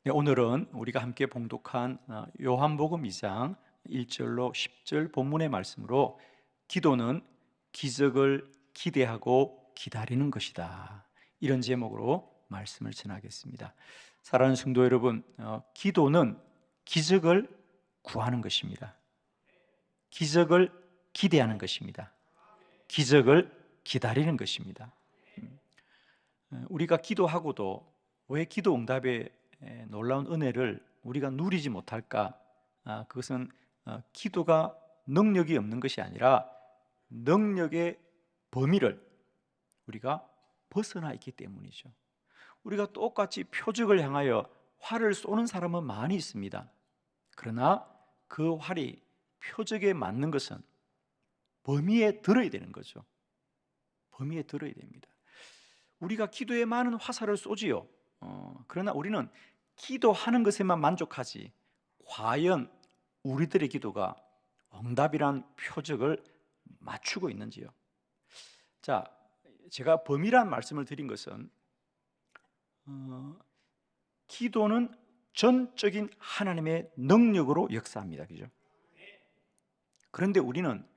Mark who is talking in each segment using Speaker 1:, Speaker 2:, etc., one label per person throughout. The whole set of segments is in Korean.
Speaker 1: 네, 오늘은 우리가 함께 봉독한 요한복음 2장 1절로 10절 본문의 말씀으로 기도는 기적을 기대하고 기다리는 것이다, 이런 제목으로 말씀을 전하겠습니다. 사랑하는 성도 여러분, 기도는 기적을 구하는 것입니다. 기적을 기대하는 것입니다. 기적을 기다리는 것입니다. 우리가 기도하고도 왜 기도 응답의 놀라운 은혜를 우리가 누리지 못할까? 그것은 기도가 능력이 없는 것이 아니라 능력의 범위를 우리가 벗어나 있기 때문이죠. 우리가 똑같이 표적을 향하여 활을 쏘는 사람은 많이 있습니다. 그러나 그 활이 표적에 맞는 것은 범위에 들어야 되는 거죠. 범위에 들어야 됩니다. 우리가 기도에 많은 화살을 쏘지요. 그러나 우리는 기도하는 것에만 만족하지, 과연 우리들의 기도가 응답이란 표적을 맞추고 있는지요? 자, 제가 범위란 말씀을 드린 것은 기도는 전적인 하나님의 능력으로 역사합니다. 그죠? 그런데 우리는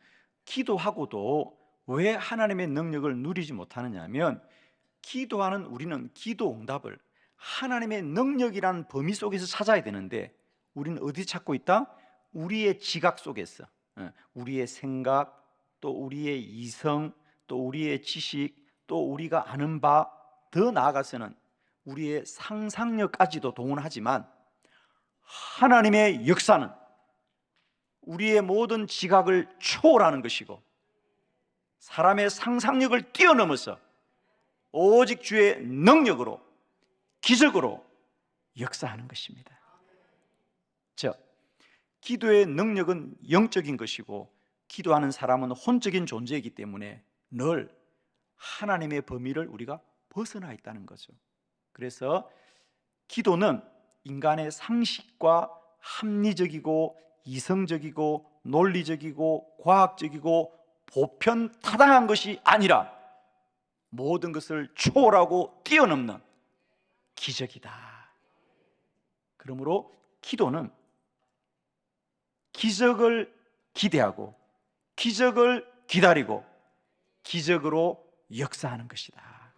Speaker 1: 기도하고도 왜 하나님의 능력을 누리지 못하느냐 하면, 기도하는 우리는 기도 응답을 하나님의 능력이라는 범위 속에서 찾아야 되는데, 우리는 어디 찾고 있다? 우리의 지각 속에서, 우리의 생각, 또 우리의 이성, 또 우리의 지식, 또 우리가 아는 바, 더 나아가서는 우리의 상상력까지도 동원하지만 하나님의 역사는 우리의 모든 지각을 초월하는 것이고 사람의 상상력을 뛰어넘어서 오직 주의 능력으로, 기적으로 역사하는 것입니다. 즉, 기도의 능력은 영적인 것이고 기도하는 사람은 혼적인 존재이기 때문에 늘 하나님의 범위를 우리가 벗어나 있다는 거죠. 그래서 기도는 인간의 상식과 합리적이고 이성적이고 논리적이고 과학적이고 보편 타당한 것이 아니라 모든 것을 초월하고 뛰어넘는 기적이다. 그러므로 기도는 기적을 기대하고 기적을 기다리고 기적으로 역사하는 것이다.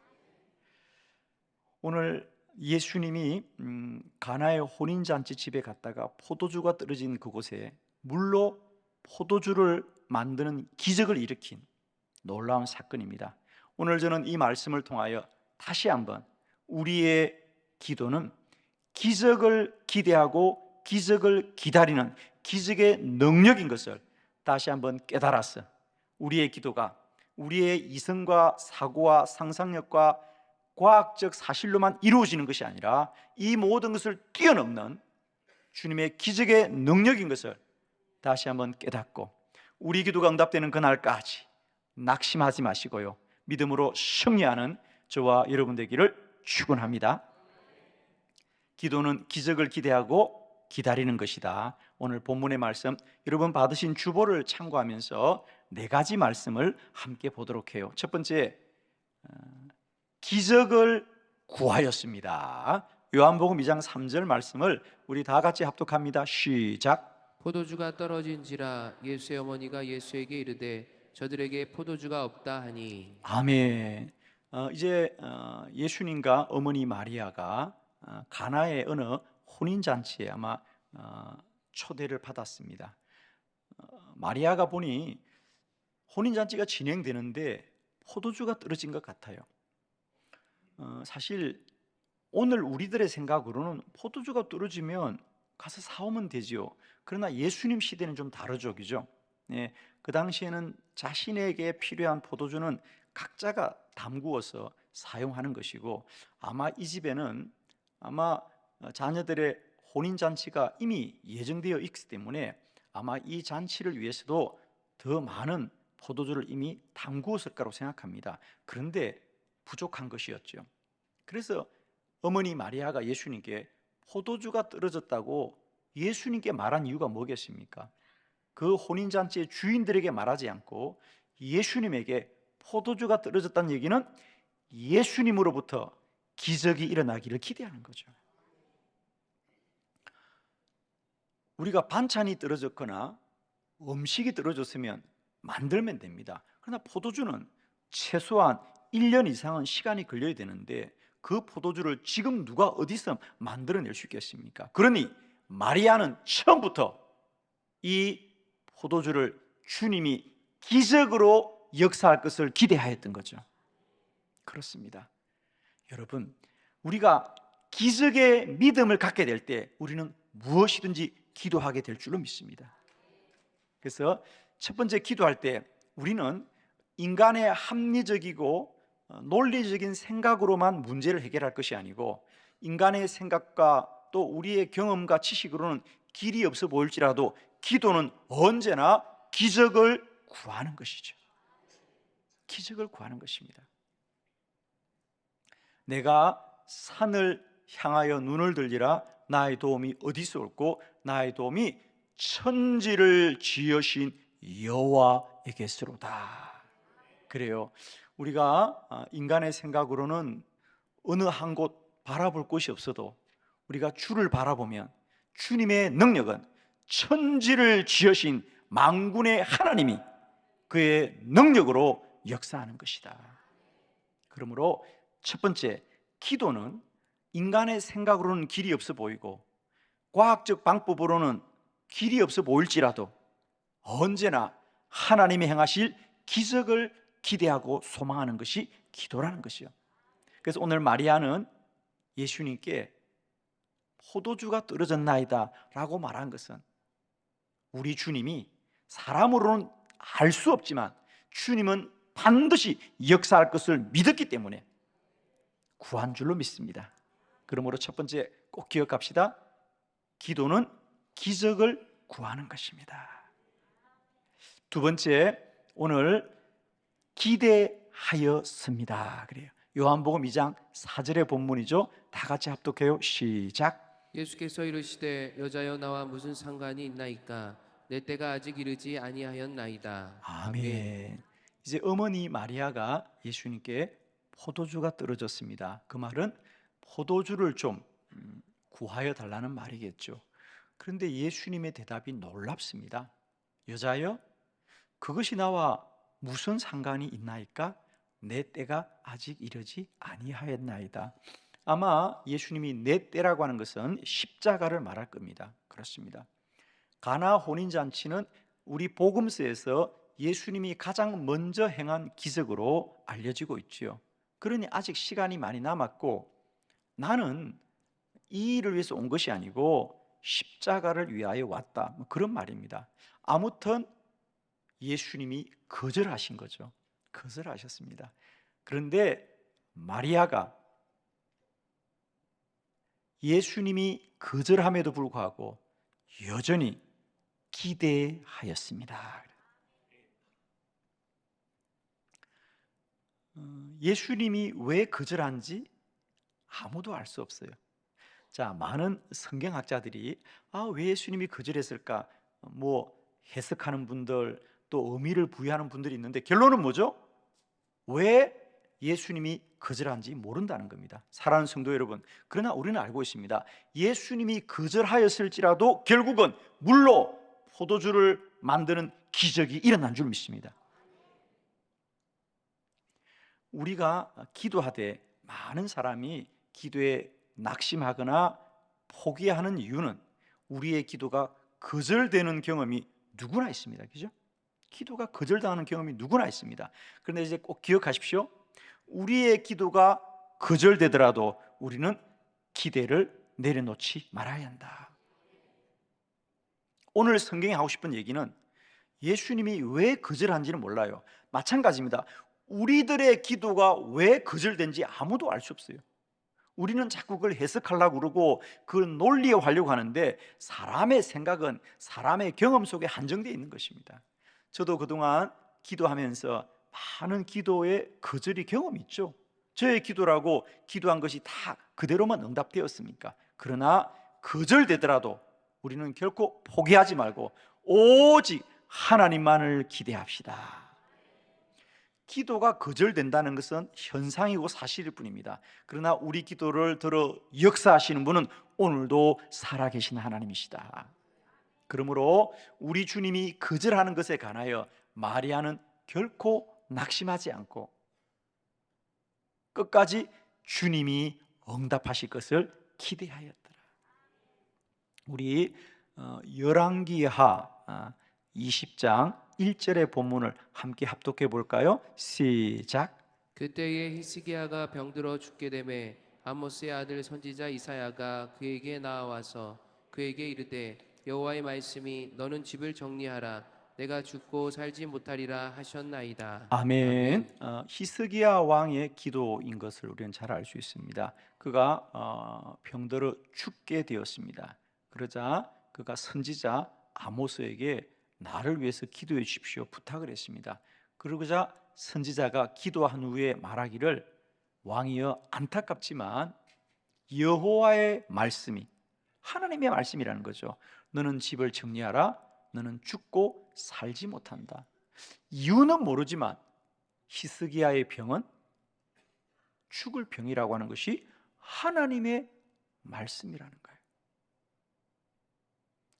Speaker 1: 오늘 예수님이 가나의 혼인잔치 집에 갔다가 포도주가 떨어진 그곳에 물로 포도주를 만드는 기적을 일으킨 놀라운 사건입니다. 오늘 저는 이 말씀을 통하여 다시 한번 우리의 기도는 기적을 기대하고 기적을 기다리는 기적의 능력인 것을 다시 한번 깨달았어. 우리의 기도가 우리의 이성과 사고와 상상력과 과학적 사실로만 이루어지는 것이 아니라 이 모든 것을 뛰어넘는 주님의 기적의 능력인 것을 다시 한번 깨닫고, 우리 기도가 응답되는 그날까지 낙심하지 마시고요, 믿음으로 승리하는 저와 여러분 되기를 축원합니다. 기도는 기적을 기대하고 기다리는 것이다. 오늘 본문의 말씀, 여러분 받으신 주보를 참고하면서 네 가지 말씀을 함께 보도록 해요. 첫 번째, 기적을 구하였습니다. 요한복음 2장 3절 말씀을 우리 다 같이 합독합니다. 시작.
Speaker 2: 포도주가 떨어진지라 예수의 어머니가 예수에게 이르되 저들에게 포도주가 없다 하니.
Speaker 1: 아멘. 이제 예수님과 어머니 마리아가 가나의 어느 혼인잔치에 아마 초대를 받았습니다. 마리아가 보니 혼인잔치가 진행되는데 포도주가 떨어진 것 같아요. 사실 오늘 우리들의 생각으로는 포도주가 떨어지면 가서 사오면 되지요. 그러나 예수님 시대는 좀 다르죠, 그죠? 네, 그 당시에는 자신에게 필요한 포도주는 각자가 담구어서 사용하는 것이고, 아마 이 집에는 아마 자녀들의 혼인잔치가 이미 예정되어 있기 때문에 아마 이 잔치를 위해서도 더 많은 포도주를 이미 담구었을 거라고 생각합니다. 그런데 부족한 것이었죠. 그래서 어머니 마리아가 예수님께 포도주가 떨어졌다고 예수님께 말한 이유가 뭐겠습니까? 그 혼인잔치의 주인들에게 말하지 않고 예수님에게 포도주가 떨어졌다는 얘기는 예수님으로부터 기적이 일어나기를 기대하는 거죠. 우리가 반찬이 떨어졌거나 음식이 떨어졌으면 만들면 됩니다. 그러나 포도주는 최소한 1년 이상은 시간이 걸려야 되는데 그 포도주를 지금 누가 어디서 만들어낼 수 있겠습니까? 그러니 마리아는 처음부터 이 포도주를 주님이 기적으로 역사할 것을 기대하였던 거죠. 그렇습니다. 여러분, 우리가 기적의 믿음을 갖게 될 때 우리는 무엇이든지 기도하게 될 줄로 믿습니다. 그래서 첫 번째 기도할 때 우리는 인간의 합리적이고 논리적인 생각으로만 문제를 해결할 것이 아니고 인간의 생각과 또 우리의 경험과 지식으로는 길이 없어 보일지라도 기도는 언제나 기적을 구하는 것이죠. 기적을 구하는 것입니다. 내가 산을 향하여 눈을 들리라. 나의 도움이 어디서 올고 나의 도움이 천지를 지으신 여호와에게서로다. 그래요. 우리가 인간의 생각으로는 어느 한 곳 바라볼 곳이 없어도 우리가 주를 바라보면 주님의 능력은 천지를 지으신 만군의 하나님이 그의 능력으로 역사하는 것이다. 그러므로 첫 번째, 기도는 인간의 생각으로는 길이 없어 보이고 과학적 방법으로는 길이 없어 보일지라도 언제나 하나님이 행하실 기적을 기대하고 소망하는 것이 기도라는 것이요. 그래서 오늘 마리아는 예수님께 포도주가 떨어졌나이다 라고 말한 것은 우리 주님이 사람으로는 알 수 없지만 주님은 반드시 역사할 것을 믿었기 때문에 구한 줄로 믿습니다. 그러므로 첫 번째 꼭 기억합시다. 기도는 기적을 구하는 것입니다. 두 번째, 오늘 기대하였습니다. 그래요. 요한복음 2장 4절의 본문이죠. 다 같이 합독해요. 시작.
Speaker 2: 예수께서 이르시되 여자여 나와 무슨 상관이 있나이까 내 때가 아직 이르지 아니하였나이다.
Speaker 1: 아멘. 이제 어머니 마리아가 예수님께 포도주가 떨어졌습니다. 그 말은 포도주를 좀 구하여 달라는 말이겠죠. 그런데 예수님의 대답이 놀랍습니다. 여자여, 그것이 나와 무슨 상관이 있나이까? 내 때가 아직 이르지 아니하였나이다. 아마 예수님이 내 때라고 하는 것은 십자가를 말할 겁니다. 그렇습니다. 가나 혼인잔치는 우리 복음서에서 예수님이 가장 먼저 행한 기적으로 알려지고 있지요. 그러니 아직 시간이 많이 남았고 나는 이 일을 위해서 온 것이 아니고 십자가를 위하여 왔다, 그런 말입니다. 아무튼 예수님이 거절하신 거죠. 거절하셨습니다. 그런데 마리아가 예수님이 거절함에도 불구하고 여전히 기대하였습니다. 예수님이 왜 거절한지 아무도 알 수 없어요. 자, 많은 성경학자들이 왜 예수님이 거절했을까? 해석하는 분들, 또 의미를 부여하는 분들이 있는데 결론은 뭐죠? 왜 예수님이 거절한지 모른다는 겁니다. 사랑하는 성도 여러분, 그러나 우리는 알고 있습니다. 예수님이 거절하였을지라도 결국은 물로 포도주를 만드는 기적이 일어난 줄 믿습니다. 우리가 기도하되 많은 사람이 기도에 낙심하거나 포기하는 이유는 우리의 기도가 거절되는 경험이 누구나 있습니다. 그죠? 기도가 거절당하는 경험이 누구나 있습니다. 그런데 이제 꼭 기억하십시오. 우리의 기도가 거절되더라도 우리는 기대를 내려놓지 말아야 한다. 오늘 성경이 하고 싶은 얘기는 예수님이 왜 거절한지는 몰라요. 마찬가지입니다. 우리들의 기도가 왜 거절된지 아무도 알 수 없어요. 우리는 자꾸 그걸 해석하려고 그러고 그걸 논리화하려고 하는데 사람의 생각은 사람의 경험 속에 한정되어 있는 것입니다. 저도 그동안 기도하면서 많은 기도의 거절이 경험이 있죠. 저의 기도라고 기도한 것이 다 그대로만 응답되었습니까? 그러나 거절되더라도 우리는 결코 포기하지 말고 오직 하나님만을 기대합시다. 기도가 거절된다는 것은 현상이고 사실일 뿐입니다. 그러나 우리 기도를 들어 역사하시는 분은 오늘도 살아계신 하나님이시다. 그러므로 우리 주님이 거절하는 것에 관하여 마리아는 결코 낙심하지 않고 끝까지 주님이 응답하실 것을 기대하였더라. 우리 열왕기하 20장 1절의 본문을 함께 합독해 볼까요? 시작.
Speaker 2: 그때에 히스기야가 병들어 죽게 되매 아모스의 아들 선지자 이사야가 그에게 나와서 그에게 이르되 여호와의 말씀이 너는 집을 정리하라 내가 죽고 살지 못하리라 하셨나이다.
Speaker 1: 아멘. 히스기야 왕의 기도인 것을 우리는 잘 알 수 있습니다. 그가 병들어 죽게 되었습니다. 그러자 그가 선지자 아모스에게 나를 위해서 기도해 주십시오 부탁을 했습니다. 그러자 선지자가 기도한 후에 말하기를 왕이여 안타깝지만 여호와의 말씀이 하나님의 말씀이라는 거죠. 너는 집을 정리하라. 너는 죽고 살지 못한다. 이유는 모르지만 히스기야의 병은 죽을 병이라고 하는 것이 하나님의 말씀이라는 거예요.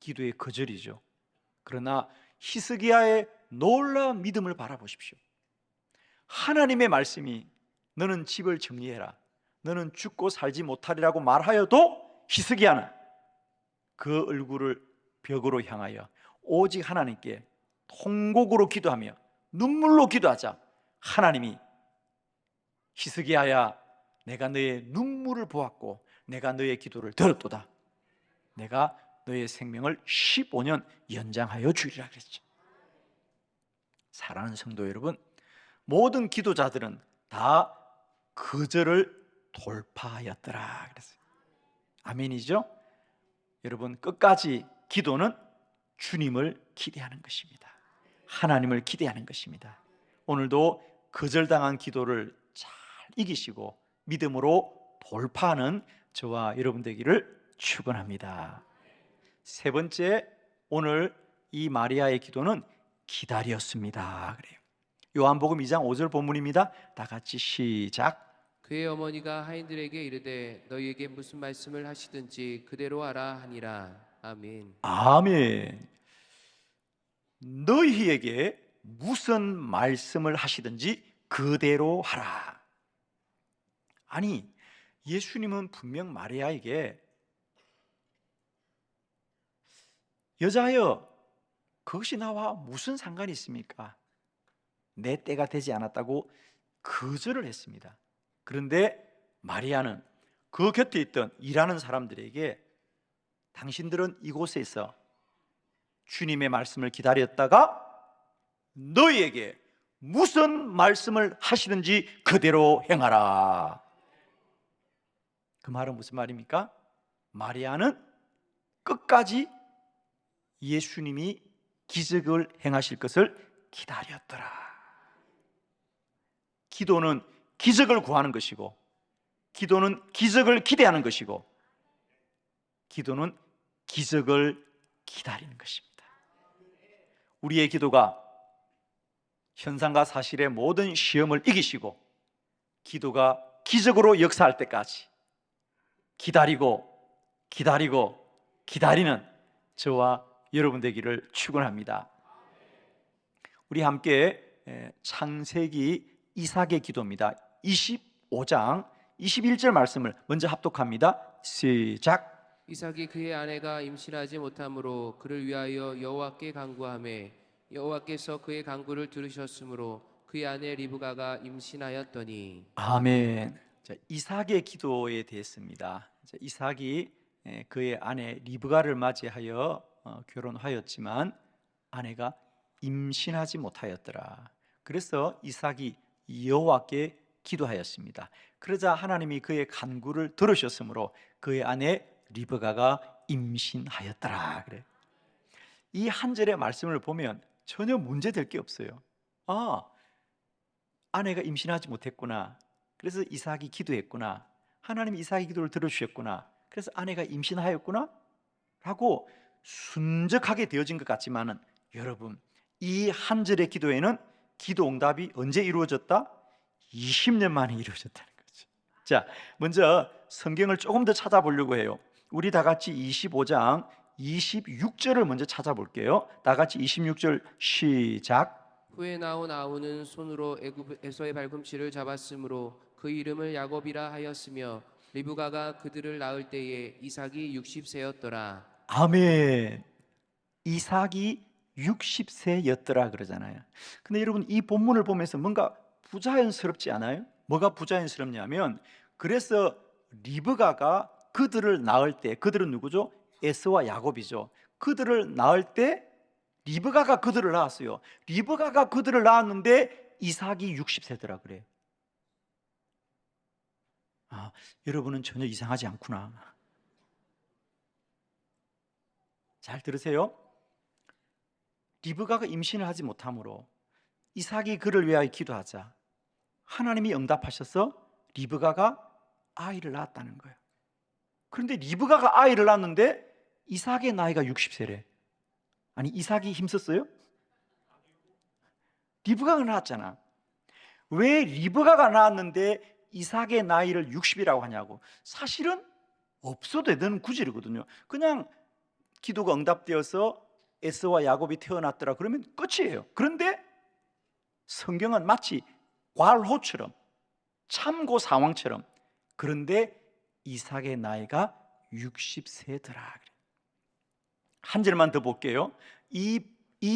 Speaker 1: 기도의 거절이죠. 그러나 히스기야의 놀라운 믿음을 바라보십시오. 하나님의 말씀이 너는 집을 정리해라. 너는 죽고 살지 못하리라고 말하여도 히스기야는 그 얼굴을 벽으로 향하여 오직 하나님께 통곡으로 기도하며 눈물로 기도하자 하나님이 히스기야야 내가 너의 눈물을 보았고 내가 너의 기도를 들었도다. 내가 너의 생명을 15년 연장하여 주리라 그랬죠. 사랑하는 성도 여러분, 모든 기도자들은 다 거절을 돌파하였더라 그랬어요. 아멘이죠? 여러분 끝까지 기도는 주님을 기대하는 것입니다. 하나님을 기대하는 것입니다. 오늘도 거절당한 기도를 잘 이기시고 믿음으로 돌파하는 저와 여러분 되기를 축원합니다. 세 번째, 오늘 이 마리아의 기도는 기다렸습니다 그래요. 요한복음 2장 5절 본문입니다. 다 같이 시작.
Speaker 2: 그의 어머니가 하인들에게 이르되 너희에게 무슨 말씀을 하시든지 그대로 하라 하니라. 아멘.
Speaker 1: 아멘. 너희에게 무슨 말씀을 하시든지 그대로 하라. 아니, 예수님은 분명 마리아에게 여자여 그것이 나와 무슨 상관이 있습니까? 내 때가 되지 않았다고 거절을 했습니다. 그런데 마리아는 그 곁에 있던 일하는 사람들에게 당신들은 이곳에서 주님의 말씀을 기다렸다가 너희에게 무슨 말씀을 하시든지 그대로 행하라. 그 말은 무슨 말입니까? 마리아는 끝까지 예수님이 기적을 행하실 것을 기다렸더라. 기도는 기적을 구하는 것이고 기도는 기적을 기대하는 것이고 기도는 기적을 기다리는 것입니다. 우리의 기도가 현상과 사실의 모든 시험을 이기시고 기도가 기적으로 역사할 때까지 기다리고 기다리는 저와 여러분 되기를 축원합니다. 우리 함께 창세기 이삭의 기도입니다. 25장 21절 말씀을 먼저 합독합니다. 시작.
Speaker 2: 이삭이 그의 아내가 임신하지 못하므로 그를 위하여 여호와께 간구하매 여호와께서 그의 간구를 들으셨으므로 그의 아내 리브가가 임신하였더니.
Speaker 1: 아멘. 자, 이삭의 기도에 대했습니다. 자, 이삭이 그의 아내 리브가를 맞이하여 결혼하였지만 아내가 임신하지 못하였더라. 그래서 이삭이 여호와께 기도하였습니다. 그러자 하나님이 그의 간구를 들으셨으므로 그의 아내 리브가가 임신하였더라. 그래. 이 한 절의 말씀을 보면 전혀 문제될 게 없어요. 아내가 임신하지 못했구나. 그래서 이삭이 기도했구나. 하나님이 이삭의 기도를 들어주셨구나. 그래서 아내가 임신하였구나 라고 순적하게 되어진 것 같지만은 여러분, 이 한 절의 기도에는 기도 응답이 언제 이루어졌다? 20년 만에 이루어졌다는 거죠. 자, 먼저 성경을 조금 더 찾아보려고 해요. 우리 다 같이 25장 26절을 먼저 찾아볼게요. 다 같이 26절 시작.
Speaker 2: 후에 나온 아우는 손으로 에서의 발꿈치를 잡았으므로 그 이름을 야곱이라 하였으며 리브가가 그들을 낳을 때에 이삭이 60세였더라.
Speaker 1: 아멘. 이삭이 60세였더라 그러잖아요. 근데 여러분, 이 본문을 보면서 뭔가 부자연스럽지 않아요? 뭐가 부자연스럽냐면, 그래서 리브가가 그들을 낳을 때, 그들은 누구죠? 에서와 야곱이죠. 그들을 낳을 때 리브가가 그들을 낳았어요. 리브가가 그들을 낳았는데 이삭이 60세더라 그래요. 아, 여러분은 전혀 이상하지 않구나. 잘 들으세요. 리브가가 임신을 하지 못하므로 이삭이 그를 위하여 기도하자 하나님이 응답하셔서 리브가가 아이를 낳았다는 거예요. 그런데 리브가가 아이를 낳았는데 이삭의 나이가 60세래. 아니, 이삭이 힘썼어요? 리브가가 낳았잖아. 왜 리브가가 낳았는데 이삭의 나이를 60이라고 하냐고. 사실은 없어도 되는 구절이거든요. 그냥 기도가 응답되어서 에서와 야곱이 태어났더라 그러면 끝이에요. 그런데 성경은 마치 괄호처럼, 참고 상황처럼, 그런데 이삭의 나이가 60세더라. 한 절만 더 볼게요. 이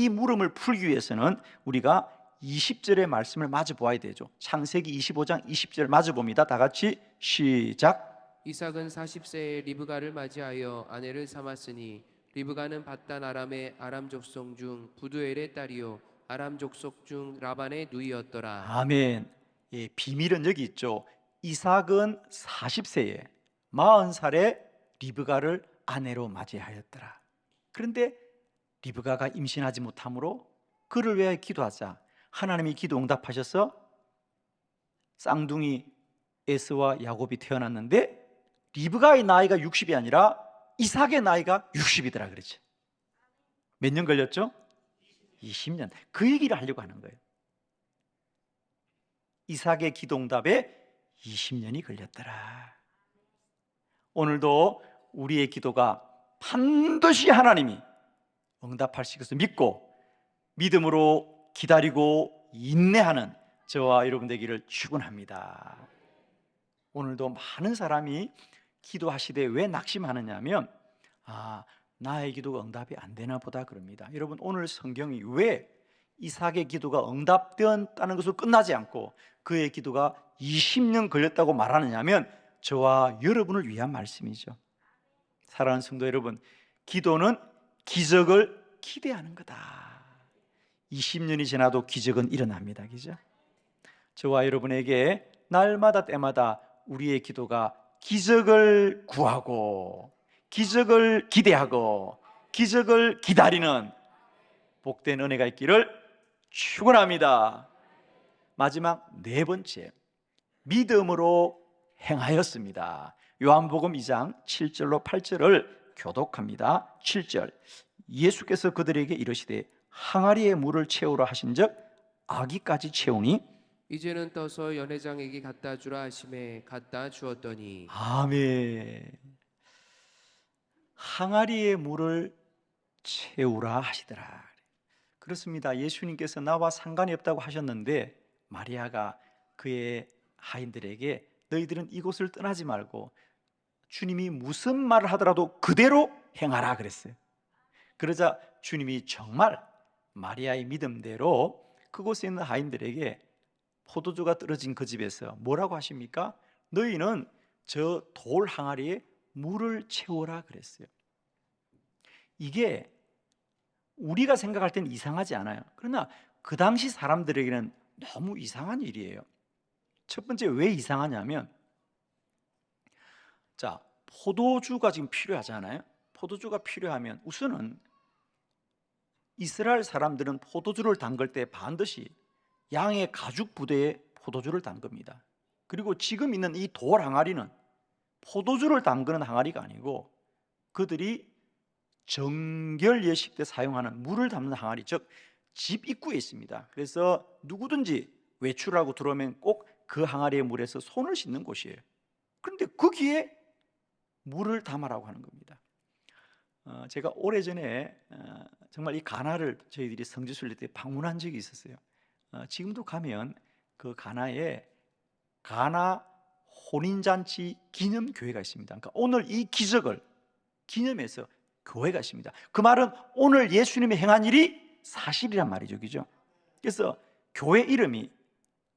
Speaker 1: 물음을 풀기 위해서는 우리가 20절의 말씀을 마주 보아야 되죠. 창세기 25장 20절 마주 봅니다. 다 같이 시작.
Speaker 2: 이삭은 40세에 리브가를 맞이하여 아내를 삼았으니 리브가는 밧단 아람의 아람 족속 중 부두엘의 딸이요 아람 족속 중 라반의 누이였더라.
Speaker 1: 아멘. 예, 비밀은 여기 있죠. 이삭은 40세에 40살에 리브가를 아내로 맞이하였더라. 그런데 리브가가 임신하지 못하므로 그를 위하여 기도하자 하나님이 기도 응답하셔서 쌍둥이 에서와 야곱이 태어났는데 리브가의 나이가 60이 아니라 이삭의 나이가 60이더라 그러죠. 몇 년 걸렸죠? 20년. 그 얘기를 하려고 하는 거예요. 이삭의 기도 응답에 20년이 걸렸더라. 오늘도 우리의 기도가 반드시 하나님이 응답하실 것을 믿고 믿음으로 기다리고 인내하는 저와 여러분 되기를 축원합니다. 오늘도 많은 사람이 기도하시되 왜 낙심하느냐 하면 나의 기도가 응답이 안 되나 보다 그럽니다. 여러분, 오늘 성경이 왜 이삭의 기도가 응답되었다는 것으로 끝나지 않고 그의 기도가 20년 걸렸다고 말하느냐 하면 저와 여러분을 위한 말씀이죠. 사랑하는 성도 여러분, 기도는 기적을 기대하는 거다. 20년이 지나도 기적은 일어납니다. 그죠? 저와 여러분에게 날마다 때마다 우리의 기도가 기적을 구하고 기적을 기대하고 기적을 기다리는 복된 은혜가 있기를 축원합니다. 마지막 네 번째, 믿음으로 행하였습니다. 요한복음 2장 7절로 8절을 교독합니다. 7절, 예수께서 그들에게 이르시되 항아리에 물을 채우라 하신즉 아기까지 채우니
Speaker 2: 이제는 떠서 연회장에게 갖다 주라 하심에 갖다 주었더니
Speaker 1: 아멘. 항아리에 물을 채우라 하시더라. 그렇습니다. 예수님께서 나와 상관이 없다고 하셨는데 마리아가 그의 하인들에게 너희들은 이곳을 떠나지 말고 주님이 무슨 말을 하더라도 그대로 행하라 그랬어요. 그러자 주님이 정말 마리아의 믿음대로 그곳에 있는 하인들에게 포도주가 떨어진 그 집에서 뭐라고 하십니까? 너희는 저 돌 항아리에 물을 채우라 그랬어요. 이게 우리가 생각할 때는 이상하지 않아요. 그러나 그 당시 사람들에게는 너무 이상한 일이에요. 첫 번째, 왜 이상하냐면, 자, 포도주가 지금 필요하잖아요. 포도주가 필요하면 우선은 이스라엘 사람들은 포도주를 담글 때 반드시 양의 가죽 부대에 포도주를 담급니다. 그리고 지금 있는 이 돌 항아리는 포도주를 담그는 항아리가 아니고 그들이 정결 예식 때 사용하는 물을 담는 항아리, 즉 집 입구에 있습니다. 그래서 누구든지 외출하고 들어오면 꼭 그 항아리의 물에서 손을 씻는 곳이에요. 그런데 거기에 물을 담으라고 하는 겁니다. 제가 오래전에 정말 이 가나를 저희들이 성지순례 때 방문한 적이 있었어요. 지금도 가면 그 가나에 가나 혼인잔치 기념교회가 있습니다. 그러니까 오늘 이 기적을 기념해서 교회가 있습니다. 그 말은 오늘 예수님이 행한 일이 사실이란 말이죠, 그죠? 그래서 교회 이름이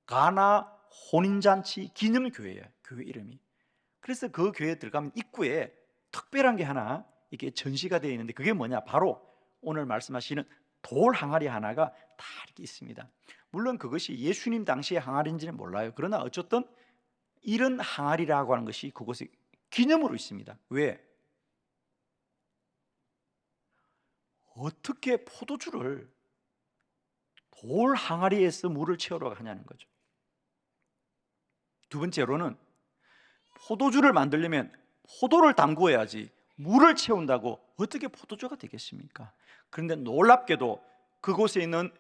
Speaker 1: 가나 혼인잔치 기념교회예요, 교회 이름이. 그래서 그 교회에 들어가면 입구에 특별한 게 하나 이게 전시가 되어 있는데, 그게 뭐냐? 바로 오늘 말씀하시는 돌 항아리 하나가 다 이렇게 있습니다. 물론 그것이 예수님 당시의 항아리인지는 몰라요. 그러나 어쨌든 이런 항아리라고 하는 것이 그곳에 기념으로 있습니다. 왜? 어떻게 포도주를 돌 항아리에서 물을 채우러 하냐는 거죠. 두 번째로는 포도주를 만들려면 포도를 담그어야지 물을 채운다고 어떻게 포도주가 되겠습니까? 그런데 놀랍게도 그곳에 있는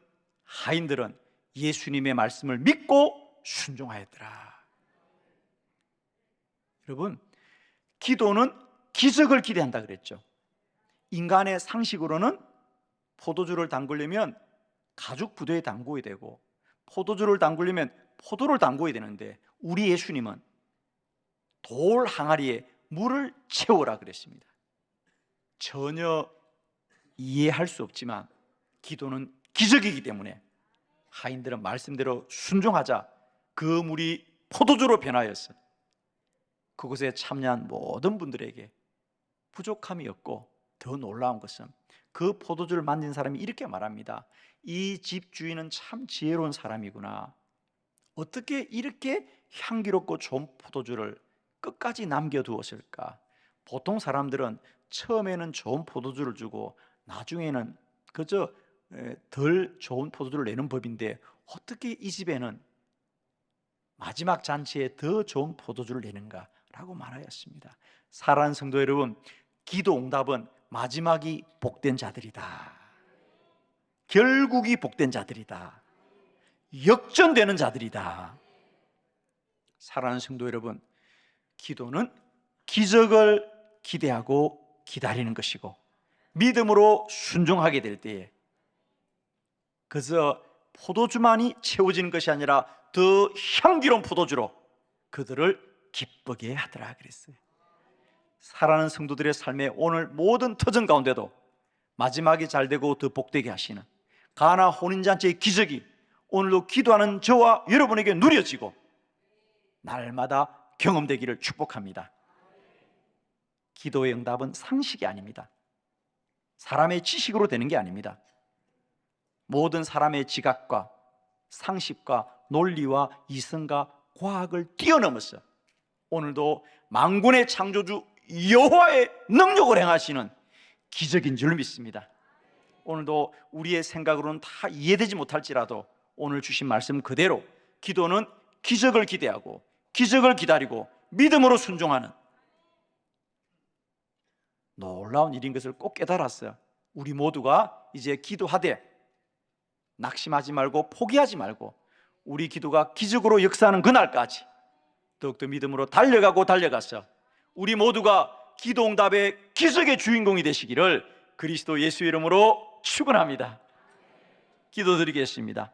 Speaker 1: 하인들은 예수님의 말씀을 믿고 순종하였더라. 여러분, 기도는 기적을 기대한다 그랬죠. 인간의 상식으로는 포도주를 담그려면 가죽 부대에 담그어야 되고, 포도주를 담그려면 포도를 담그어야 되는데, 우리 예수님은 돌 항아리에 물을 채우라 그랬습니다. 전혀 이해할 수 없지만 기도는 기적이기 때문에 하인들은 말씀대로 순종하자 그 물이 포도주로 변하였어. 그곳에 참여한 모든 분들에게 부족함이 없고, 더 놀라운 것은 그 포도주를 만든 사람이 이렇게 말합니다. 이 집 주인은 참 지혜로운 사람이구나. 어떻게 이렇게 향기롭고 좋은 포도주를 끝까지 남겨두었을까? 보통 사람들은 처음에는 좋은 포도주를 주고 나중에는 그저 덜 좋은 포도주를 내는 법인데, 어떻게 이 집에는 마지막 잔치에 더 좋은 포도주를 내는가? 라고 말하였습니다. 사랑하는 성도 여러분, 기도 응답은 마지막이 복된 자들이다. 결국이 복된 자들이다. 역전되는 자들이다. 사랑하는 성도 여러분, 기도는 기적을 기대하고 기다리는 것이고, 믿음으로 순종하게 될 때에 그저 포도주만이 채워지는 것이 아니라 더 향기로운 포도주로 그들을 기쁘게 하더라 그랬어요. 사랑하는 성도들의 삶의 오늘 모든 터전 가운데도 마지막이 잘되고 더 복되게 하시는 가나 혼인잔치의 기적이 오늘도 기도하는 저와 여러분에게 누려지고 날마다 경험되기를 축복합니다. 기도의 응답은 상식이 아닙니다. 사람의 지식으로 되는 게 아닙니다. 모든 사람의 지각과 상식과 논리와 이성과 과학을 뛰어넘어서 오늘도 만군의 창조주 여호와의 능력을 행하시는 기적인 줄 믿습니다. 오늘도 우리의 생각으로는 다 이해되지 못할지라도 오늘 주신 말씀 그대로 기도는 기적을 기대하고 기적을 기다리고 믿음으로 순종하는 놀라운 일인 것을 꼭 깨달았어요. 우리 모두가 이제 기도하되 낙심하지 말고 포기하지 말고 우리 기도가 기적으로 역사하는 그날까지 더욱더 믿음으로 달려가서 우리 모두가 기도응답의 기적의 주인공이 되시기를 그리스도 예수 이름으로 축원합니다. 기도드리겠습니다.